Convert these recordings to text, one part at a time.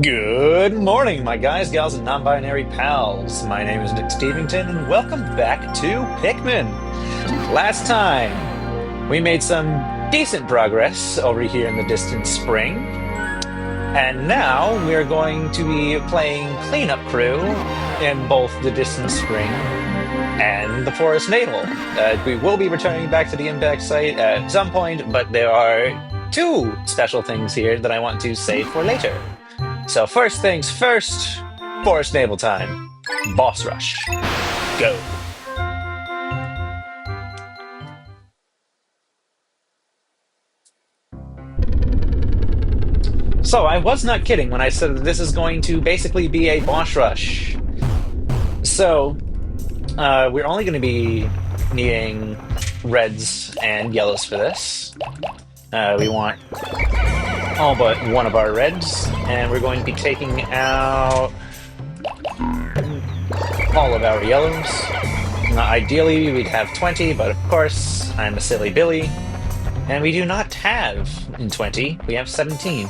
Good morning, my guys, gals, and non-binary pals. My name is Nick Stevington, and welcome back to Pikmin. Last time, we made some decent progress over here in the distant spring, and now we're going to be playing Cleanup Crew in both the distant spring and the Forest Natal. We will be returning back to the impact site at some point, but there are two special things here that I want to save for later. So first things first, Forest Naval time. Boss rush. Go. So I was not kidding when I said that this is going to basically be a boss rush. So we're only going to be needing reds and yellows for this. We want all but one of our reds, and we're going to be taking out all of our yellows. Now, ideally, we'd have 20, but of course, I'm a silly Billy, and we do not have 20, we have 17.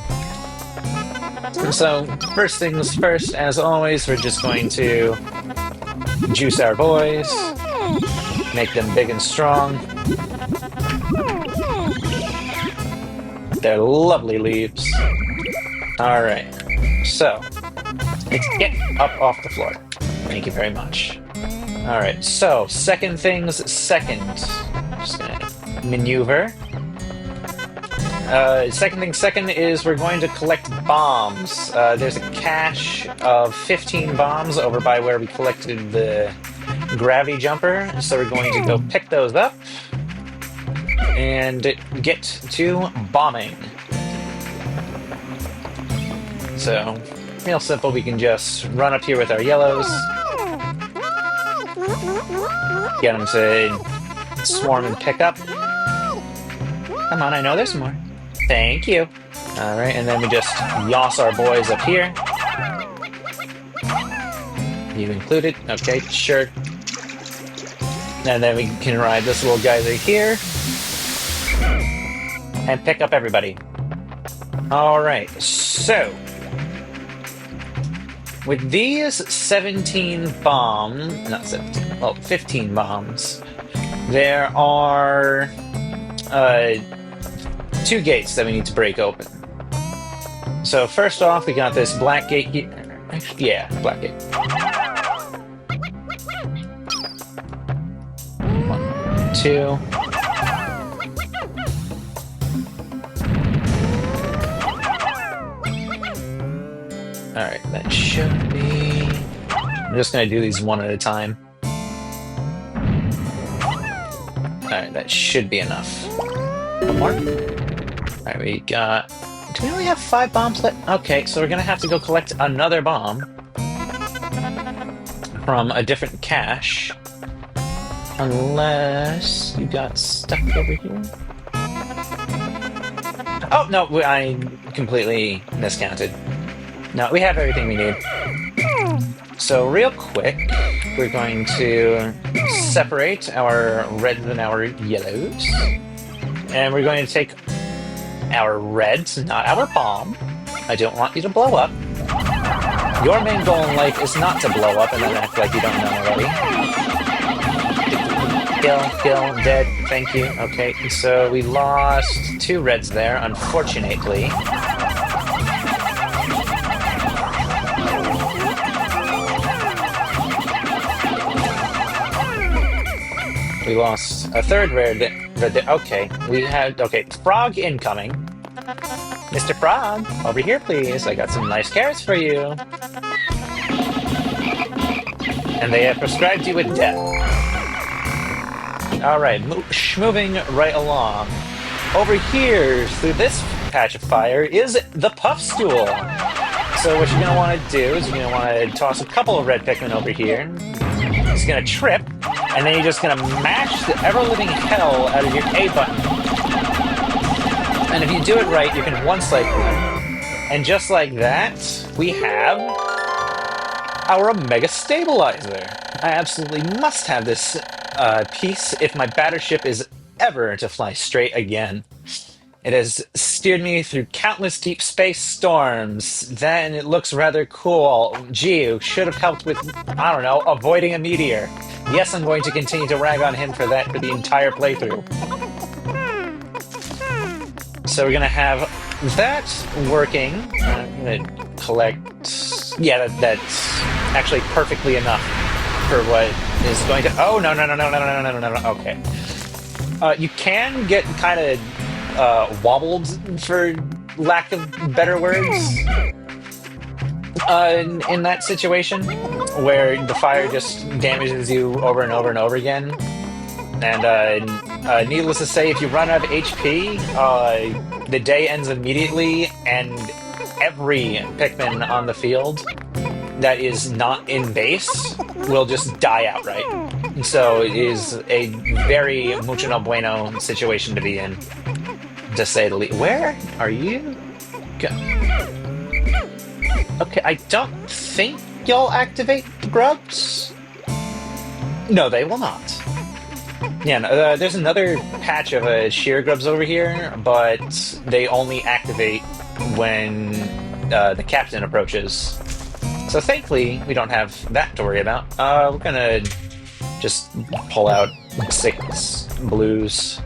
And so, first things first, as always, we're just going to juice our boys, make them big and strong. They're lovely leaves. Alright, so let's get up off the floor. Thank you very much. Alright, so second things second. Just gonna maneuver. Second thing second is we're going to collect bombs. There's a cache of 15 bombs over by where we collected the gravity jumper, so we're going to go pick those up and get to bombing. So, real simple, we can just run up here with our yellows, get them to swarm and pick up. Come on, I know there's more. Thank you. Alright, and then we just yoss our boys up here. You included? Okay, sure. And then we can ride this little guy right here and pick up everybody. Alright, so with these 17 bombs, not 17, well, 15 bombs, there are two gates that we need to break open. So first off, we got this black gate here. Yeah, black gate. 1, 2. Alright, that should be... I'm just going to do these one at a time. Alright, that should be enough. One more. Alright, we got... Do we only have 5 bombs left? Okay, so we're going to have to go collect another bomb from a different cache. Unless you got stuck over here. Oh, no, I completely miscounted. No, we have everything we need. So real quick, we're going to separate our reds and our yellows. And we're going to take our reds, not our bomb. I don't want you to blow up. Your main goal in life is not to blow up and then act like you don't know already. Kill, dead, thank you. Okay, so we lost 2 reds there, unfortunately. We lost a 3rd red. Okay, we had... Okay, frog incoming. Mr. Frog, over here, please. I got some nice carrots for you. And they have prescribed you with death. Alright, moving right along. Over here, through this patch of fire, is the puff stool. So what you're going to want to do is you're going to want to toss a couple of red Pikmin over here. It's going to trip. And then you're just going to mash the ever-living hell out of your A button. And if you do it right, you can one-slice them. And just like that, we have our Mega Stabilizer. I absolutely must have this piece if my battleship is ever to fly straight again. It has steered me through countless deep space storms. Then it looks rather cool. Gee, you should have helped with, I don't know, avoiding a meteor. Yes, I'm going to continue to rag on him for that for the entire playthrough. So we're gonna have that working. I'm gonna collect. Yeah, that's actually perfectly enough for what is going to. Oh no no no no no no no no no no. Okay. You can get kind of wobbled, for lack of better words, in that situation where the fire just damages you over and over and over again. And needless to say, if you run out of HP, the day ends immediately, and every Pikmin on the field that is not in base will just die outright. So it is a very mucho no bueno situation to be in, to say the least. Where are you? Okay, I don't think you'll activate the grubs. No, they will not. Yeah, no, there's another patch of shear grubs over here, but they only activate when the captain approaches. So thankfully, we don't have that to worry about. We're gonna just pull out 6 blues,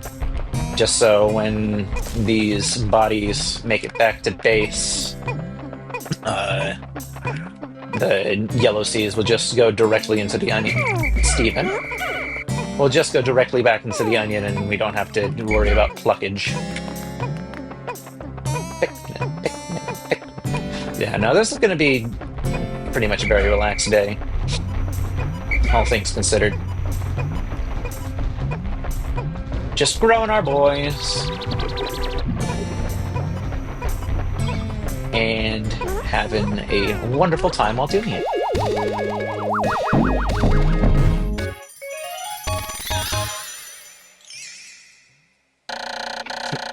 just so when these bodies make it back to base, the yellow seas will just go directly into the onion. Steven? We'll just go directly back into the onion, and we don't have to worry about pluckage. Pikmin, Pikmin, Pikmin. Yeah, no, this is going to be pretty much a very relaxed day, all things considered. Just growing our boys. And having a wonderful time while doing it.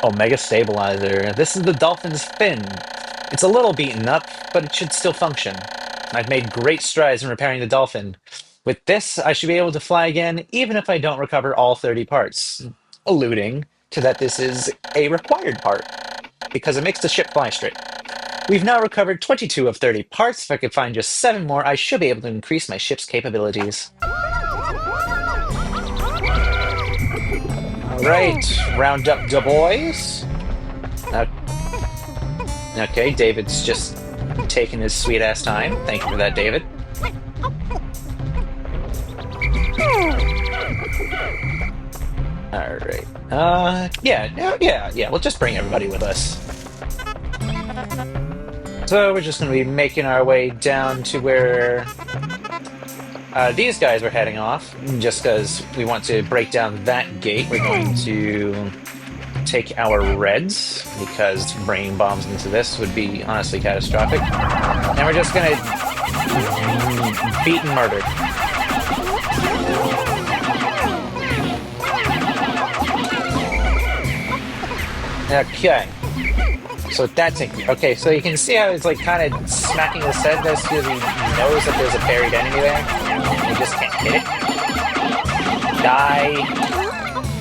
Omega Stabilizer. This is the dolphin's fin. It's a little beaten up, but it should still function. I've made great strides in repairing the dolphin. With this, I should be able to fly again, even if I don't recover all 30 parts. Alluding to that this is a required part, because it makes the ship fly straight. We've now recovered 22 of 30 parts. If I could find just 7 more, I should be able to increase my ship's capabilities. Alright, round up the boys. Okay, David's just taking his sweet ass time. Thank you for that, David. Alright. Yeah, we'll just bring everybody with us. So we're just going to be making our way down to where these guys are heading off. Just because we want to break down that gate, we're going to take our reds, because bringing bombs into this would be honestly catastrophic. And we're just going to beat and murder. Okay. So that's it. Okay, so you can see how it's like kind of smacking his head. That's because he knows that there's a buried enemy there. He just can't hit it. Die.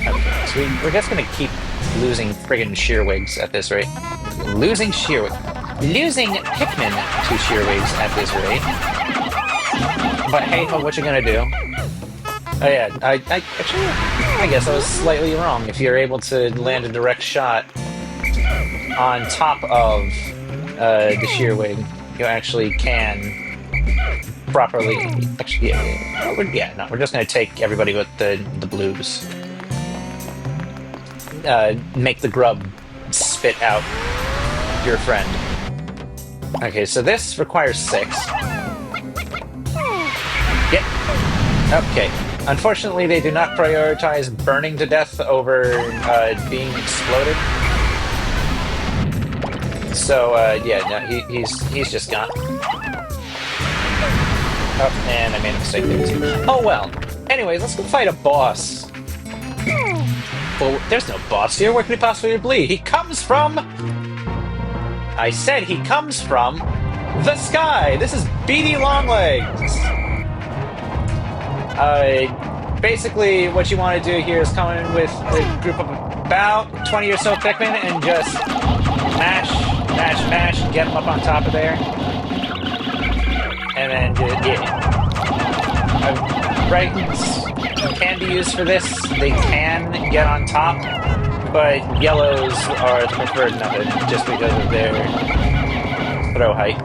Okay, so we're just gonna keep losing friggin' shearwigs at this rate. Losing Pikmin to shearwigs at this rate. But hey ho, what you gonna do? Oh yeah, I guess I was slightly wrong. If you're able to land a direct shot on top of the shearwig, you actually can properly. Actually, yeah. We're just gonna take everybody with the blues. Make the grub spit out your friend. Okay, so this requires 6. Yep. Okay. Unfortunately, they do not prioritize burning to death over being exploded. So, yeah, no, he's just gone. Oh, and I made a mistake there too. Oh well. Anyways, let's go fight a boss. Well, there's no boss here. Where could he possibly be? He comes from... I said he comes from the sky. This is Beady Longlegs. Basically, what you want to do here is come in with a group of about 20 or so Pikmin and just mash, mash, mash, and get them up on top of there. And then, yeah. Reds can be used for this. They can get on top, but yellows are the preferred method just because of their throw height.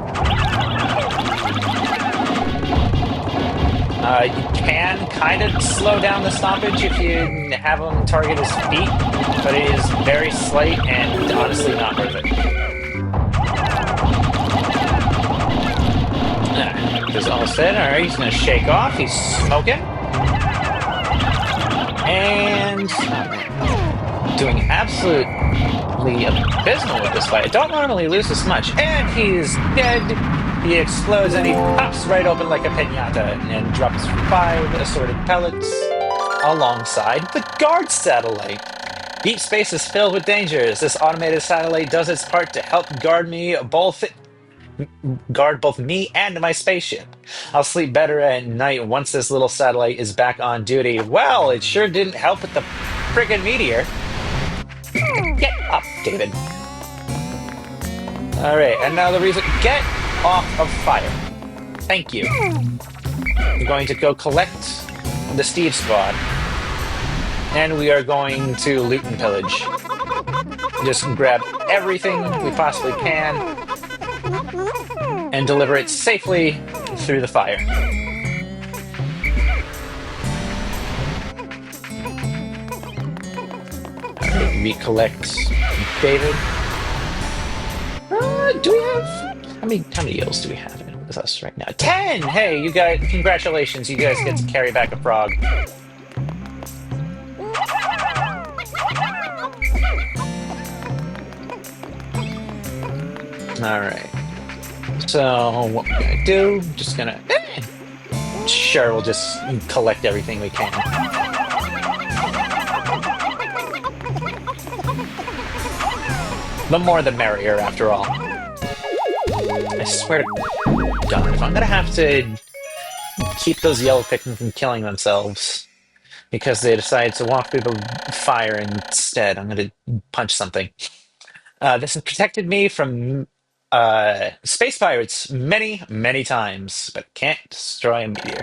You can kind of slow down the stompage if you have them target his feet, but it is very slight and honestly not worth it. Is almost in. Alright, he's going to shake off. He's smoking. And doing absolutely abysmal with this fight. I don't normally lose this much. And he's dead. He explodes and he pops right open like a piñata and drops 5 assorted pellets alongside the guard satellite. Deep space is filled with dangers. This automated satellite does its part to help guard both me and my spaceship. I'll sleep better at night once this little satellite is back on duty. Well, it sure didn't help with the friggin' meteor. Get up, David. Alright, and now the reason... Get off of fire. Thank you. I'm going to go collect the Steve squad. And we are going to loot and pillage. Just grab everything we possibly can and deliver it safely through the fire. Alright, recollect David. Do we have... How many yells do we have with us right now? 10! Hey, you guys, congratulations, you guys get to carry back a frog. Alright. So, what we're gonna do, just gonna... Sure, we'll just collect everything we can. The more the merrier, after all. I swear to God, if I'm gonna have to keep those yellow Pikmin from killing themselves because they decide to walk through the fire instead, I'm gonna punch something. This has protected me from space pirates many, many times, but can't destroy a meteor.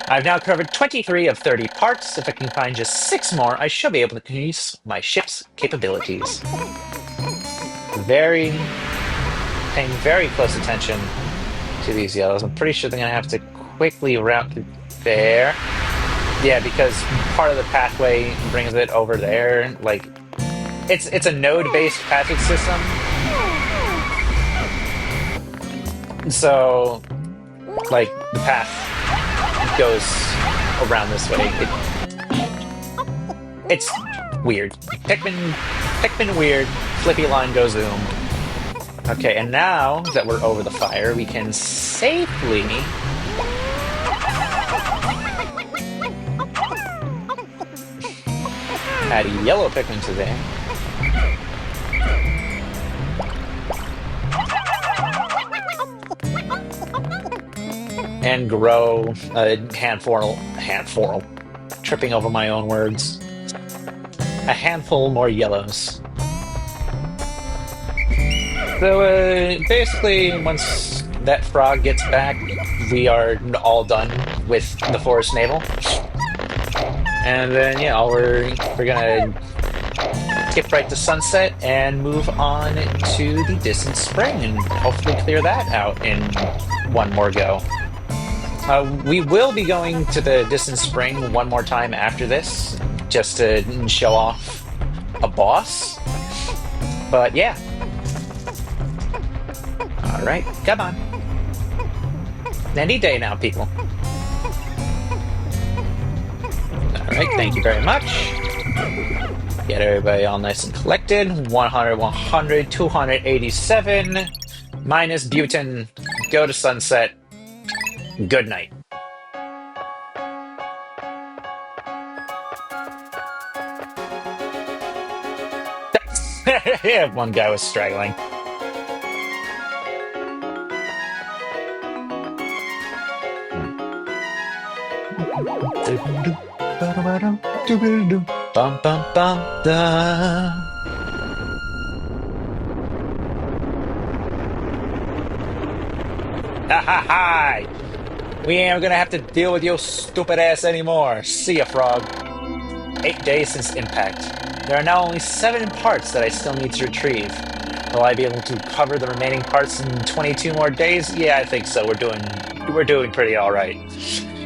I've now covered 23 of 30 parts. If I can find just 6 more, I should be able to increase my ship's capabilities. Paying very close attention to these yellows. I'm pretty sure they're going to have to quickly route through there. Yeah, because part of the pathway brings it over there. Like, it's a node-based passage system. So, like, the path goes around this way. It's weird. Pikmin weird. Flippy line go zoom. Okay, and now that we're over the fire, we can safely add a yellow Pikmin to there. And grow a handful, tripping over my own words. A handful more yellows. So basically, once that frog gets back, we are all done with the Forest Naval. And then, yeah, we're gonna skip right to sunset and move on to the Distant Spring and hopefully clear that out in one more go. We will be going to the Distant Spring one more time after this, just to show off a boss. But yeah. Alright, come on. Any day now, people. Alright, thank you very much. Get everybody all nice and collected. 100, 100, 287. Minus Butin. Go to sunset. Good night. Yeah, one guy was straggling. Bum bum bum da. Ha ha ha! We ain't gonna have to deal with your stupid ass anymore. See ya, frog. 8 days since impact. There are now only 7 parts that I still need to retrieve. Will I be able to cover the remaining parts in 22 more days? Yeah, I think so. We're doing pretty all right.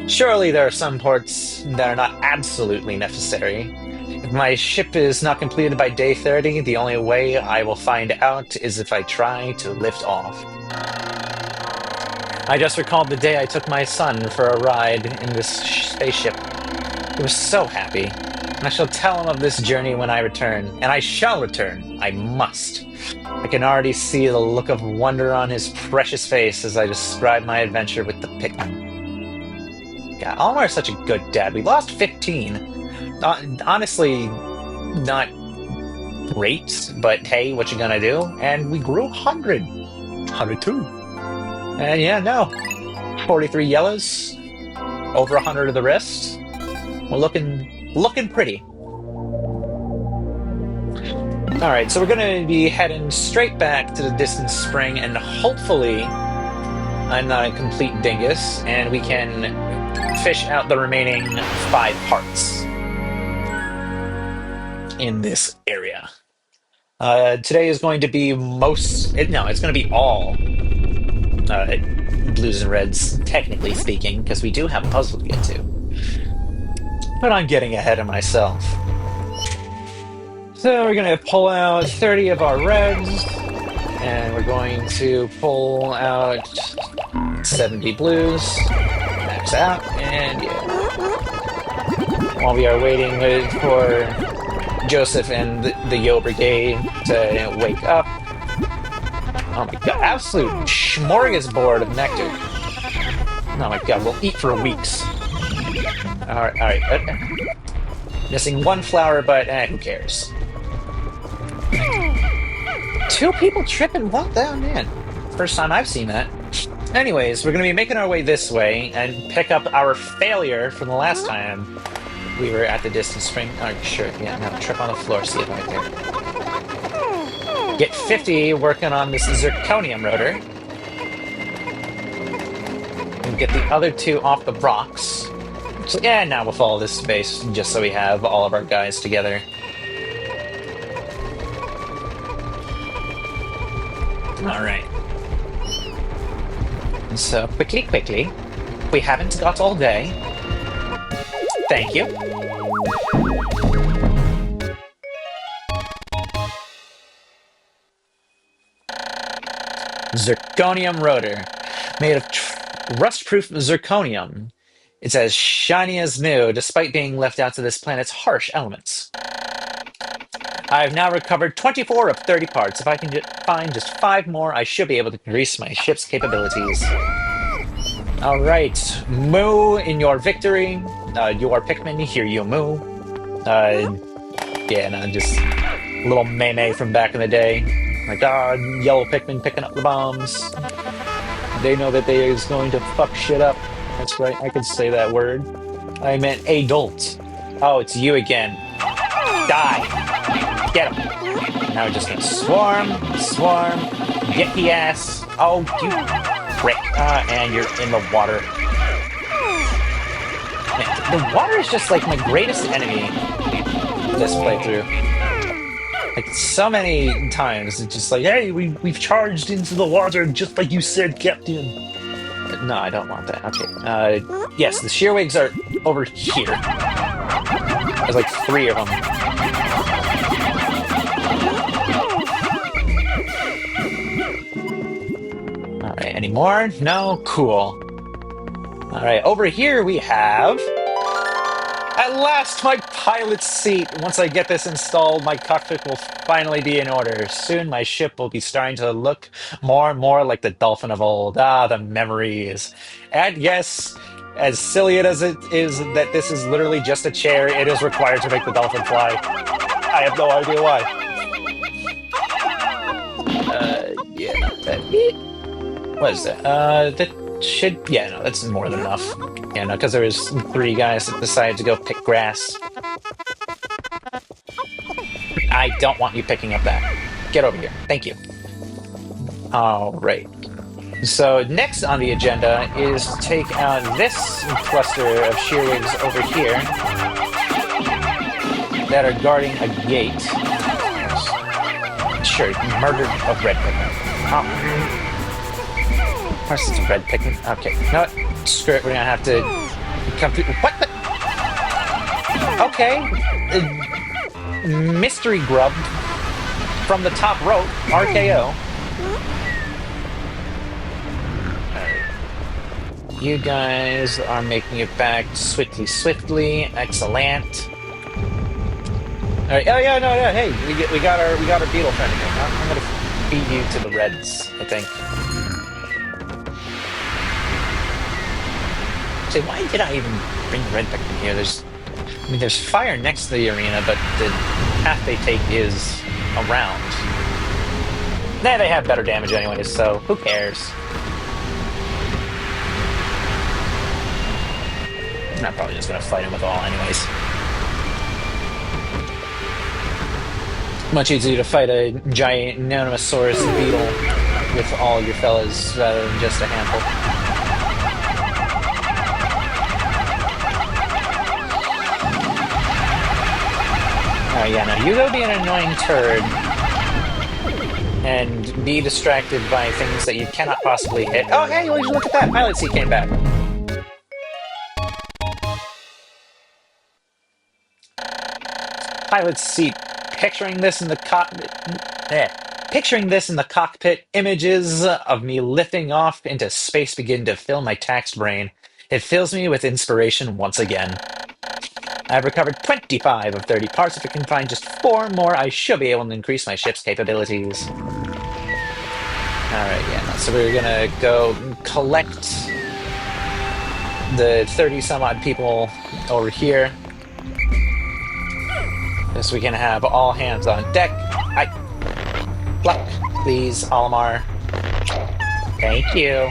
Surely there are some parts that are not absolutely necessary. If my ship is not completed by day 30, the only way I will find out is if I try to lift off. I just recalled the day I took my son for a ride in this spaceship. He was so happy. And I shall tell him of this journey when I return. And I shall return. I must. I can already see the look of wonder on his precious face as I describe my adventure with the Pikmin. God, Olimar's such a good dad. We lost 15. Honestly, not great, but hey, what you gonna do? And we grew 100. 102. And yeah, no. 43 yellows. Over 100 of the rest. We're looking pretty. All right, so we're going to be heading straight back to the distant spring, and hopefully I'm not a complete dingus, and we can fish out the remaining 5 parts in this area. Today is going to be it's going to be all blues and reds, technically speaking, because we do have a puzzle to get to. But I'm getting ahead of myself. So we're going to pull out 30 of our reds, and we're going to pull out 70 blues, max out, and yeah. While we are waiting for Joseph and the Yo Brigade to wake up. Oh my god, absolute smorgasbord of nectar. Oh my god, we'll eat for weeks. Alright. Missing 1 flower, but who cares? 2 people tripping? What? Oh man. First time I've seen that. Anyways, we're going to be making our way this way and pick up our failure from the last time we were at the distant spring. Oh, sure. Yeah, no, trip on the floor. See it right there. Get 50 working on this zirconium rotor. And get the other 2 off the rocks. So yeah, now we'll follow this space just so we have all of our guys together. Alright. So quickly. We haven't got all day. Thank you. Zirconium rotor. Made of rust-proof zirconium. It's as shiny as new, despite being left out to this planet's harsh elements. I've now recovered 24 of 30 parts. If I can find just 5 more, I should be able to increase my ship's capabilities. Alright, moo in your victory. You are Pikmin, hear you moo. Yeah, no, just a little meme from back in the day. My god, yellow Pikmin picking up the bombs. They know that they is going to fuck shit up. That's right, I could say that word. I meant adult. Oh, it's you again. Die! Get him! Now we're just gonna swarm, get the ass. Oh, you prick. And you're in the water. Man, the water is just like my greatest enemy this playthrough. Like, so many times, it's just like, hey, we've charged into the water just like you said, Captain. No, I don't want that. Okay. Yes, the shearwigs are over here. There's like 3 of them. Alright, any more? No? Cool. Alright, over here we have... At last, my pilot's seat! Once I get this installed, my cockpit will finally be in order. Soon my ship will be starting to look more and more like the Dolphin of old. Ah, the memories. And yes, as silly as it is that this is literally just a chair, it is required to make the Dolphin fly. I have no idea why. Yeah, what is that? That should... Yeah, no, that's more than enough. Yeah, no, because there was 3 guys that decided to go pick grass. I don't want you picking up that. Get over here. Thank you. All right. So next on the agenda is to take out this cluster of shearwigs over here that are guarding a gate. Sure, murdered a red Pikmin. Oh. Of course it's a red Pikmin. Okay, no, screw it. We're gonna have to come through. What the? Okay. Mystery grub from the top rope. RKO. You guys are making it back swiftly. Excellent. All right. Oh yeah, no. Hey, we got our beetle friend again. I'm gonna feed you to the reds, I think. Say, why did I even bring the red Pikmin here? There's fire next to the arena, but the path they take is around. Nah, they have better damage anyways, so who cares? I'm probably just gonna fight him with all anyways. Much easier to fight a giant Nanosaurus beetle with all your fellas rather than just a handful. Oh yeah, no, you go be an annoying turd and be distracted by things that you cannot possibly hit. Oh hey, would you look at that? Pilot seat came back. Pilot's seat. Picturing this in the cockpit, images of me lifting off into space begin to fill my taxed brain. It fills me with inspiration once again. I've recovered 25 of 30 parts. If I can find just 4 more, I should be able to increase my ship's capabilities. Alright, yeah, so we're gonna go collect the 30-some-odd people over here. So we can have all hands on deck. Pluck, please, Olimar. Thank you.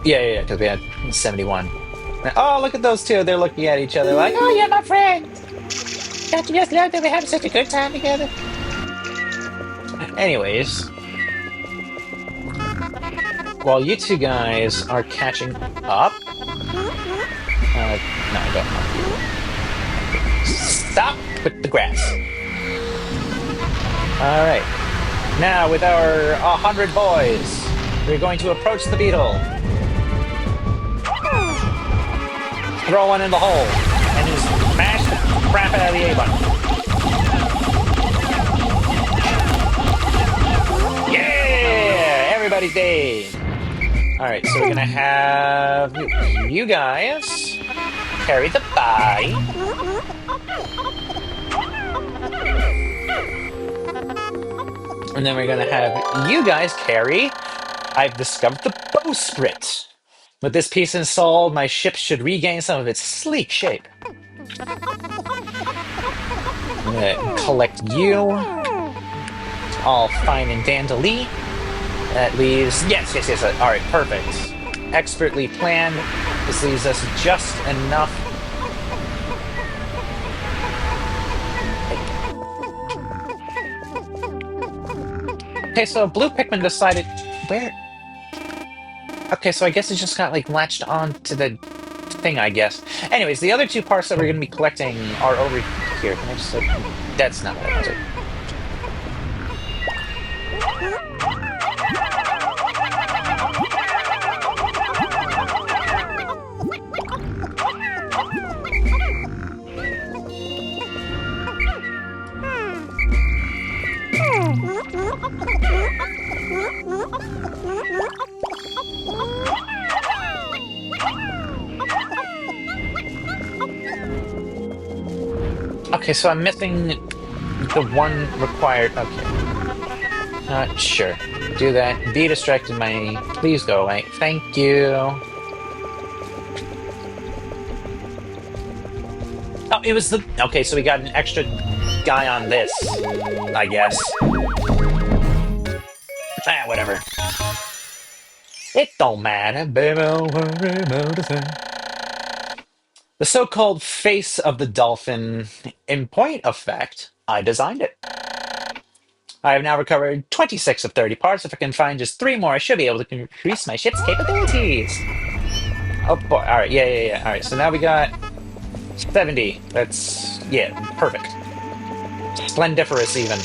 Yeah, because we had 71. Oh, look at those two. They're looking at each other like, oh, you're my friend. Don't you just love that we're having such a good time together? Anyways. While you two guys are catching up... no, I don't want you. Stop with the grass. Alright. Now, with our 100 boys, we're going to approach the beetle. Throw one in the hole. And just mash the crap out of the A button. Yeah! Everybody's dead. Alright, so we're gonna have you guys carry the body. And then we're gonna have you guys carry... I've discovered the bowsprit. With this piece installed, my ship should regain some of its sleek shape. I'm gonna collect you. It's all fine and dandly. That leaves... Yes. Alright, perfect. Expertly planned. This leaves us just enough... Okay, so Blue Pikmin decided... Where? Okay, so I guess it just got, like, latched on to the thing, I guess. Anyways, the other 2 parts that we're going to be collecting are over here. Can I just... That's not what I wanted. Okay, so I'm missing the one required... Okay. Sure. Do that. Be distracted, my... Please go away. Thank you. Oh, it was the... Okay, so we got an extra guy on this, I guess. Whatever. It don't matter, baby. Don't worry about a thing. The so-called face of the dolphin. In point of fact, I designed it. I have now recovered 26 of 30 parts. If I can find just 3 more, I should be able to increase my ship's capabilities. Oh boy, alright, yeah. Alright, so now we got 70. That's, yeah, perfect. Splendiferous even.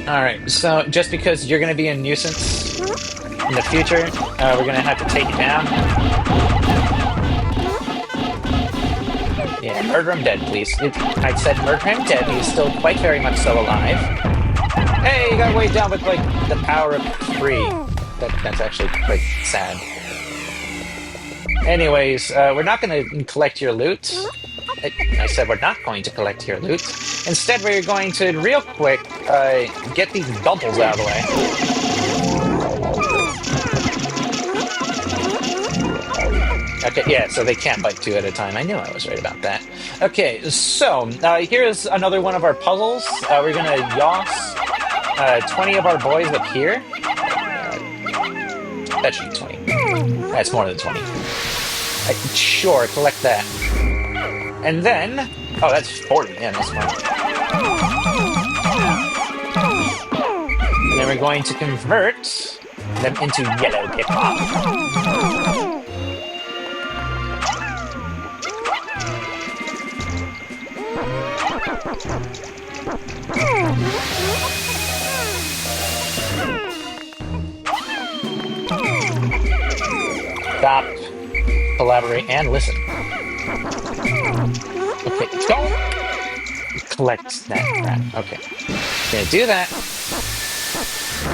Alright, so just because you're gonna be a nuisance in the future, we're gonna have to take you down. Yeah, murder him dead, please. I said murder him dead, he's still quite very much so alive. Hey, you got weighed down with, like, the power of 3. That's actually quite sad. Anyways, we're not going to collect your loot. I said we're not going to collect your loot. Instead, we're going to, real quick, get these bubbles out of the way. Okay, yeah, so they can't bite 2 at a time. I knew I was right about that. Okay, so, here's another one of our puzzles. We're going to yoss 20 of our boys up here. That should be 20. That's more than 20. Sure, collect that. And then... Oh, that's 40. Yeah, that's fine. And then we're going to convert them into yellow Pikmin. Stop, collaborate, and listen. Okay, don't collect that crap. Okay, gonna do that.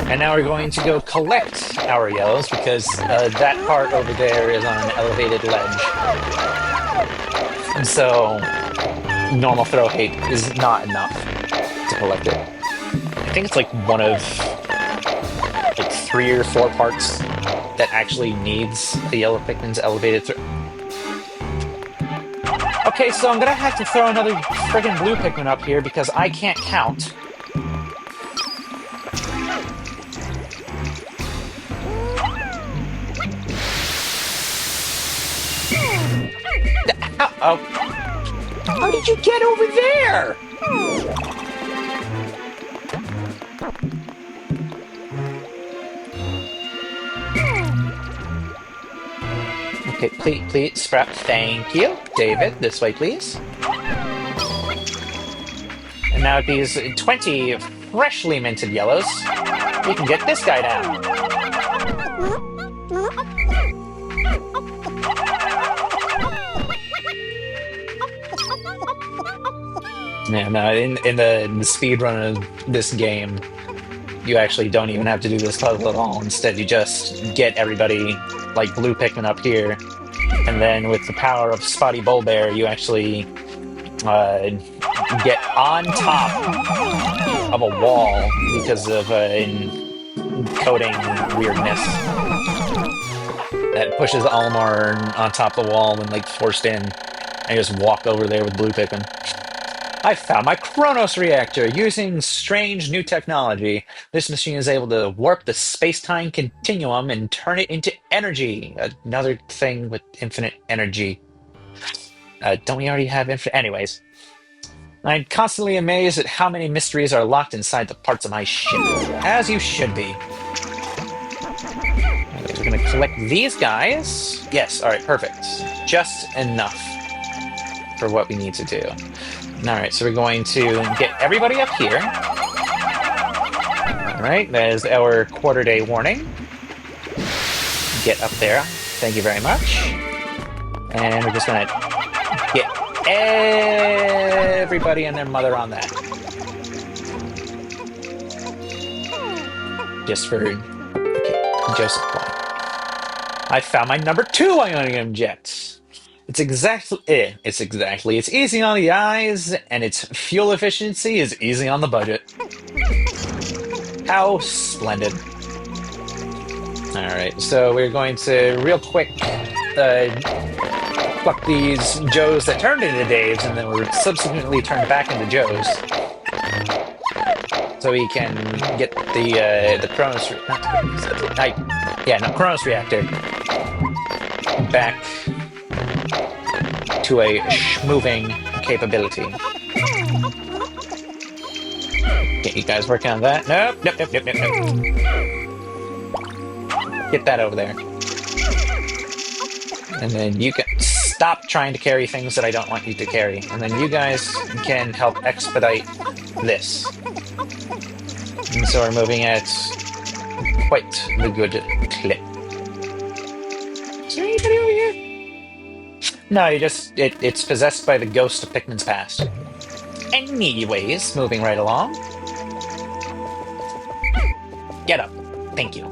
And now we're going to go collect our yellows because that part over there is on an elevated ledge. And so normal throw height is not enough to collect it. I think it's like one of like 3 or 4 parts that actually needs the yellow Pikmin's elevated throw. Okay, so I'm gonna have to throw another friggin' blue Pikmin up here because I can't count. How did you get over there? Okay, please, Sprout. Thank you. David, this way, please. And now these 20 freshly minted yellows, we can get this guy down. Yeah, no, in the speed run of this game, you actually don't even have to do this puzzle at all. Instead, you just get everybody, like blue Pikmin up here, and then with the power of Spotty Bullbear, you actually get on top of a wall because of encoding weirdness that pushes Olimar on top of the wall when like forced in, and you just walk over there with blue Pikmin. I found my Kronos reactor. Using strange new technology, this machine is able to warp the space-time continuum and turn it into energy. Another thing with infinite energy. Don't we already have infinite? Anyways, I'm constantly amazed at how many mysteries are locked inside the parts of my ship. As you should be. Anyways, we're gonna collect these guys. Yes, alright, perfect. Just enough for what we need to do. Alright, so we're going to get everybody up here. Alright, that is our quarter-day warning. Get up there. Thank you very much. And we're just going to get everybody and their mother on that. Just for Joseph Klein. I found my number 2 ionium jet. It's easy on the eyes, and its fuel efficiency is easy on the budget. How splendid. Alright, so we're going to, real quick, pluck these Joes that turned into Daves, and then were subsequently turned back into Joes. So we can get the Kronos... Kronos reactor. back to a schmoving capability. Get you guys working on that. Nope, nope, nope, nope, nope, nope. Get that over there. And then you can stop trying to carry things that I don't want you to carry. And then you guys can help expedite this. And so we're moving at quite the good clip. Is there anybody over here? No, it's possessed by the ghost of Pikmin's past. Anyways, moving right along. Get up. Thank you.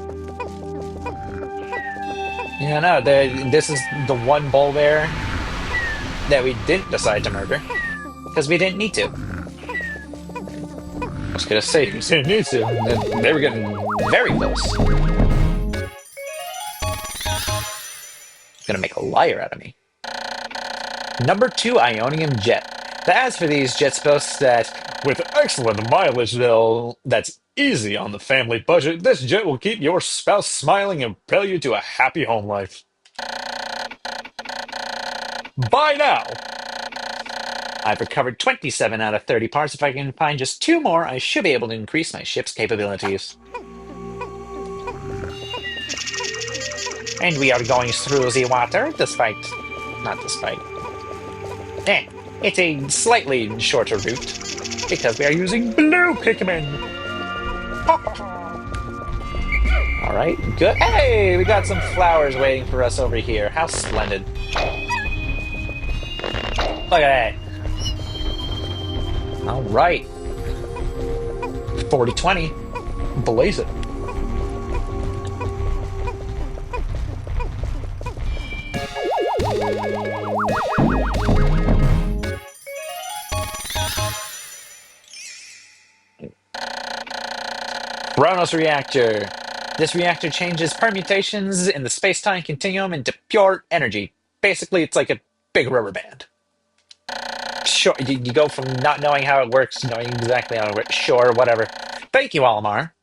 Yeah, no, this is the one bull bear that we didn't decide to murder. Because we didn't need to. I was gonna say, we didn't need to, and then they were getting very close. Gonna make a liar out of me. Number 2 Ionium Jet. The ads for these jets boast that, with excellent mileage that's easy on the family budget, this jet will keep your spouse smiling and propel you to a happy home life. Buy now! I've recovered 27 out of 30 parts. If I can find just 2 more, I should be able to increase my ship's capabilities. And we are going through the water, not despite. It's a slightly shorter route, because we are using blue Pikmin! Alright, good. Hey, we got some flowers waiting for us over here. How splendid. Look at that. Alright. 40-20. Blaze it. Kronos Reactor. This reactor changes permutations in the space-time continuum into pure energy. Basically, it's like a big rubber band. Sure, you go from not knowing how it works to knowing exactly how it works. Sure, whatever. Thank you, Olimar.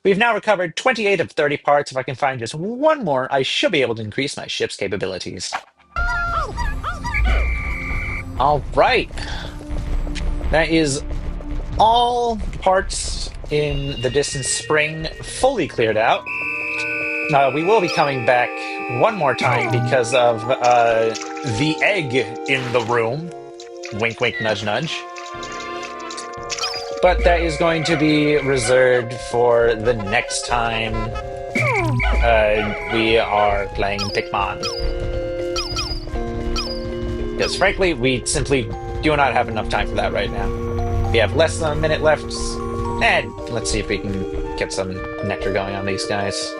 We've now recovered 28 of 30 parts. If I can find just 1 more, I should be able to increase my ship's capabilities. All right. That is all parts in the distant spring fully cleared out. We will be coming back 1 more time because of the egg in the room. Wink, wink, nudge, nudge. But that is going to be reserved for the next time we are playing Pikmin. Because frankly, we simply do not have enough time for that right now. We have less than a minute left. And let's see if we can get some nectar going on these guys.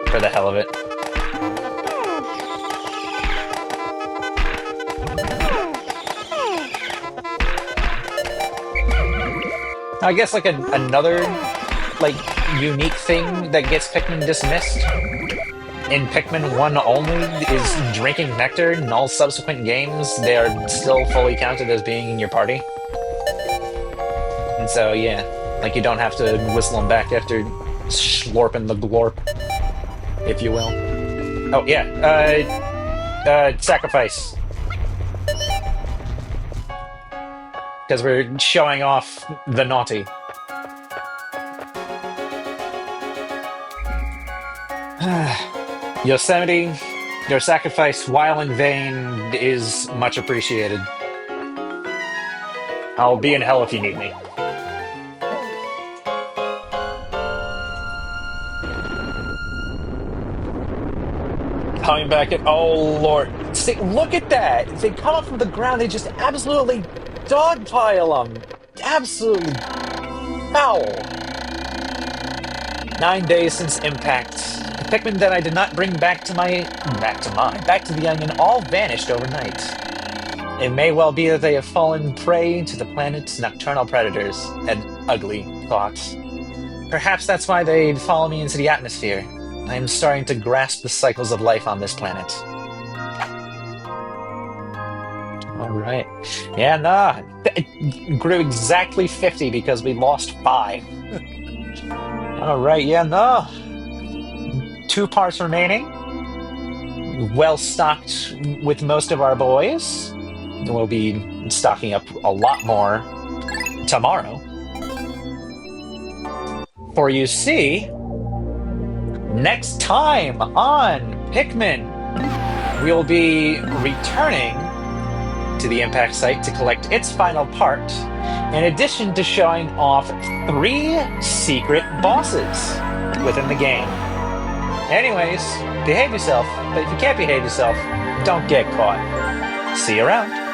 For the hell of it. I guess like another unique thing that gets Pikmin dismissed in Pikmin 1 only is drinking nectar. In all subsequent games, they are still fully counted as being in your party. And so, yeah, like you don't have to whistle them back after slurping the glorp, if you will. Oh, yeah, sacrifice. Because we're showing off the naughty. Yosemite, your sacrifice, while in vain, is much appreciated. I'll be in hell if you need me. Coming back at... Oh, Lord. See, look at that! They come up from the ground, they just absolutely dogpile them! Absolutely foul! 9 days since impact. The Pikmin that I did not bring back to the Onion all vanished overnight. It may well be that they have fallen prey to the planet's nocturnal predators. An ugly thought. Perhaps that's why they follow me into the atmosphere. I am starting to grasp the cycles of life on this planet. Alright. Yeah, nah. It grew exactly 50 because we lost 5. Alright, yeah, no. 2 parts remaining. well stocked with most of our boys. We'll be stocking up a lot more tomorrow. For you see, next time on Pikmin, we'll be returning to the impact site to collect its final part, in addition to showing off 3 secret bosses within the game. Anyways, behave yourself, but if you can't behave yourself, don't get caught. See you around.